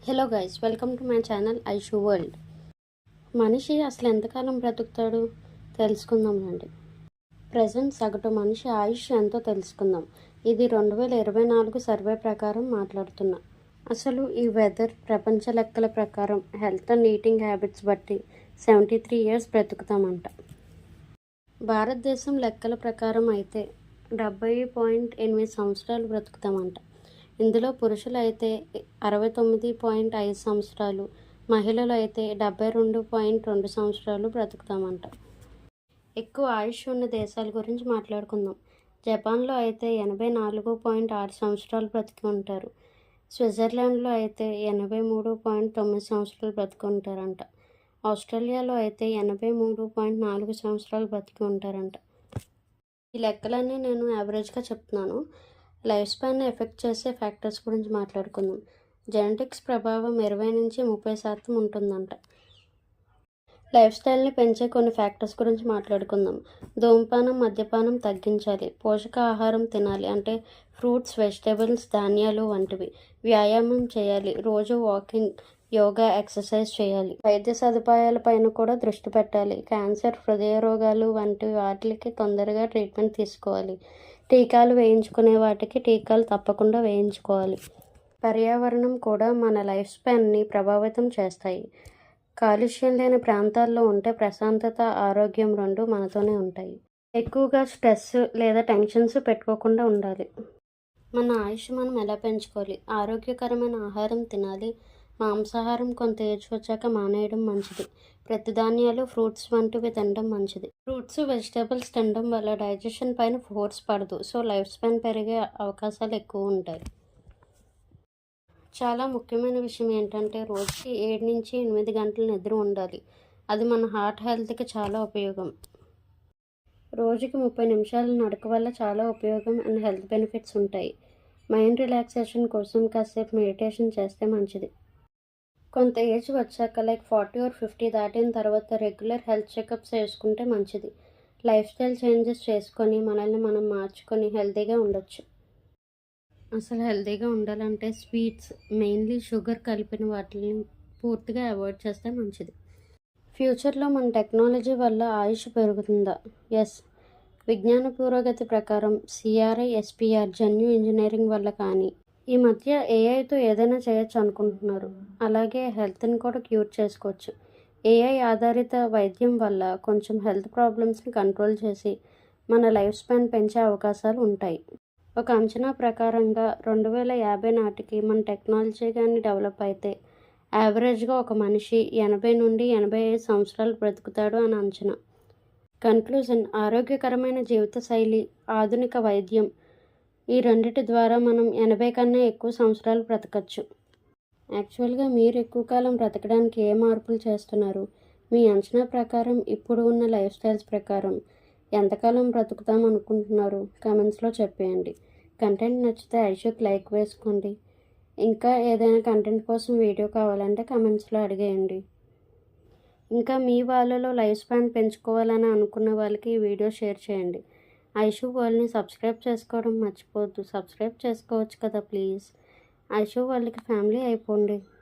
Hello guys, welcome to my channel Aishu world. మనిషి అసలు ఎంతకాలం బ్రతుకుతాడు తెలుసుకుందాం రండి. ప్రజెంట్ సగటు మనిషి ఆయుష్ ఎంతో తెలుసుకుందాం. ఇది 2024 సర్వే ప్రకారం మాట్లాడుతున్నా. అసలు ఈ వెదర్ ప్రపంచ లెక్కల ప్రకారం హెల్త్ అండ్ ఈటింగ్ హ్యాబిట్స్ బట్టి 73 ఇయర్స్ బ్రతుకుతామంట. భారతదేశం లెక్కల ప్రకారం అయితే 70.8 సంవత్సరాలు బ్రతుకుతామంట. ఇందులో పురుషులు అయితే 69.5 సంవత్సరాలు, మహిళలు అయితే 72.2 సంవత్సరాలు బ్రతుకుతామంట. ఎక్కువ ఆయుష్ ఉన్న దేశాల గురించి మాట్లాడుకుందాం. జపాన్లో అయితే 84.6 సంవత్సరాలు బ్రతికి ఉంటారు. స్విట్జర్లాండ్లో అయితే 83.9 సంవత్సరాలు బ్రతికి ఉంటారంట. ఆస్ట్రేలియాలో అయితే 83.4 సంవత్సరాలు బ్రతికి ఉంటారంట. ఈ లెక్కలన్నీ నేను యావరేజ్గా చెప్తున్నాను. లైఫ్ స్పాన్ ఎఫెక్ట్ చేసే ఫ్యాక్టర్స్ గురించి మాట్లాడుకుందాం. జెనెటిక్స్ ప్రభావం 20-30% ఉంటుందంట. లైఫ్ స్టైల్ని పెంచే కొన్ని ఫ్యాక్టర్స్ గురించి మాట్లాడుకుందాం. ధూమపానం, మద్యపానం తగ్గించాలి. పోషకాహారం తినాలి, అంటే ఫ్రూట్స్, వెజిటేబుల్స్, ధాన్యాలు వంటివి. వ్యాయామం చేయాలి, రోజు వాకింగ్, యోగా, ఎక్సర్సైజ్ చేయాలి. వైద్య సదుపాయాలపైన కూడా దృష్టి పెట్టాలి. క్యాన్సర్, హృదయ రోగాలు వంటి వాటికి తొందరగా ట్రీట్మెంట్ తీసుకోవాలి. టీకాలు వేయించుకునే వాటికి టీకాలు తప్పకుండా వేయించుకోవాలి. పర్యావరణం కూడా మన లైఫ్ స్పాన్ని ప్రభావితం చేస్తాయి. కాలుష్యం లేని ప్రాంతాల్లో ఉంటే ప్రశాంతత, ఆరోగ్యం రెండు మనతోనే ఉంటాయి. ఎక్కువగా స్ట్రెస్ లేదా టెన్షన్స్ పెట్టుకోకుండా ఉండాలి. మన ఆయుష్ మనం ఎలా పెంచుకోవాలి? ఆరోగ్యకరమైన ఆహారం తినాలి. మాంసాహారం కొంత ఏజ్ వచ్చాక మానేయడం మంచిది. ప్రతిధాన్యాలు, ఫ్రూట్స్ వంటివి తినడం మంచిది. ఫ్రూట్స్, వెజిటేబుల్స్ తినడం వల్ల డైజెషన్ పైన ఫోర్స్ పడదు. సో లైఫ్ స్పాన్ పెరిగే అవకాశాలు ఎక్కువ ఉంటాయి. చాలా ముఖ్యమైన విషయం ఏంటంటే రోజుకి 7-8 గంటల నిద్ర ఉండాలి. అది మన హార్ట్ హెల్త్కి చాలా ఉపయోగం. రోజుకి 30 నిమిషాల నడక వల్ల చాలా ఉపయోగం అండ్ హెల్త్ బెనిఫిట్స్ ఉంటాయి. మైండ్ రిలాక్సేషన్ కోసం కాసేపు మెడిటేషన్ చేస్తే మంచిది. కొంత ఏజ్ వచ్చాక లైక్ 40 or 50 దాటిన తర్వాత రెగ్యులర్ హెల్త్ చెకప్స్ చేసుకుంటే మంచిది. లైఫ్ స్టైల్ చేంజెస్ చేసుకొని మనల్ని మనం మార్చుకొని హెల్తీగా ఉండొచ్చు. అసలు హెల్తీగా ఉండాలంటే స్వీట్స్, మెయిన్లీ షుగర్ కలిపిన వాటిని పూర్తిగా అవాయిడ్ చేస్తే మంచిది. ఫ్యూచర్లో మన టెక్నాలజీ వల్ల ఆయుష్ పెరుగుతుందా? ఎస్. విజ్ఞాన పురోగతి ప్రకారం సిఆర్ఐ, ఎస్పిఆర్, జన్యు ఇంజనీరింగ్ వల్ల కానీ ఈ మధ్య ఏఐతో ఏదైనా చేయొచ్చు అనుకుంటున్నారు. అలాగే హెల్త్ని కూడా క్యూర్ చేసుకోవచ్చు. ఏఐ ఆధారిత వైద్యం వల్ల కొంచెం హెల్త్ ప్రాబ్లమ్స్ని కంట్రోల్ చేసి మన లైఫ్ స్పాన్ పెంచే అవకాశాలు ఉంటాయి. ఒక అంచనా ప్రకారంగా 2050 నాటికి మన టెక్నాలజీ కానీ డెవలప్ అయితే యావరేజ్గా ఒక మనిషి 80-85 సంవత్సరాలు బ్రతుకుతాడు అని అంచనా. కన్క్లూజన్: ఆరోగ్యకరమైన జీవితశైలి, ఆధునిక వైద్యం, ఈ రెండిటి ద్వారా మనం 80 కన్నా ఎక్కువ సంవత్సరాలు బ్రతకచ్చు. యాక్చువల్గా మీరు ఎక్కువ కాలం బ్రతకడానికి ఏ మార్పులు చేస్తున్నారు? మీ అంచనా ప్రకారం, ఇప్పుడు ఉన్న లైఫ్ స్టైల్స్ ప్రకారం ఎంతకాలం బ్రతుకుతాం అనుకుంటున్నారు? కామెంట్స్లో చెప్పేయండి. కంటెంట్ నచ్చితే ఐషుకి లైక్ వేసుకోండి. ఇంకా ఏదైనా కంటెంట్ కోసం వీడియో కావాలంటే కామెంట్స్లో అడిగేయండి. ఇంకా మీ వాళ్ళలో లైఫ్ స్పాన్ పెంచుకోవాలని అనుకున్న వాళ్ళకి ఈ వీడియో షేర్ చేయండి. ఐషు వరల్డ్ని సబ్స్క్రైబ్ చేసుకోవడం మర్చిపోవద్దు. సబ్స్క్రైబ్ చేసుకోవచ్చు కదా ప్లీజ్. ఐషు వరల్డ్కి ఫ్యామిలీ అయిపోండి.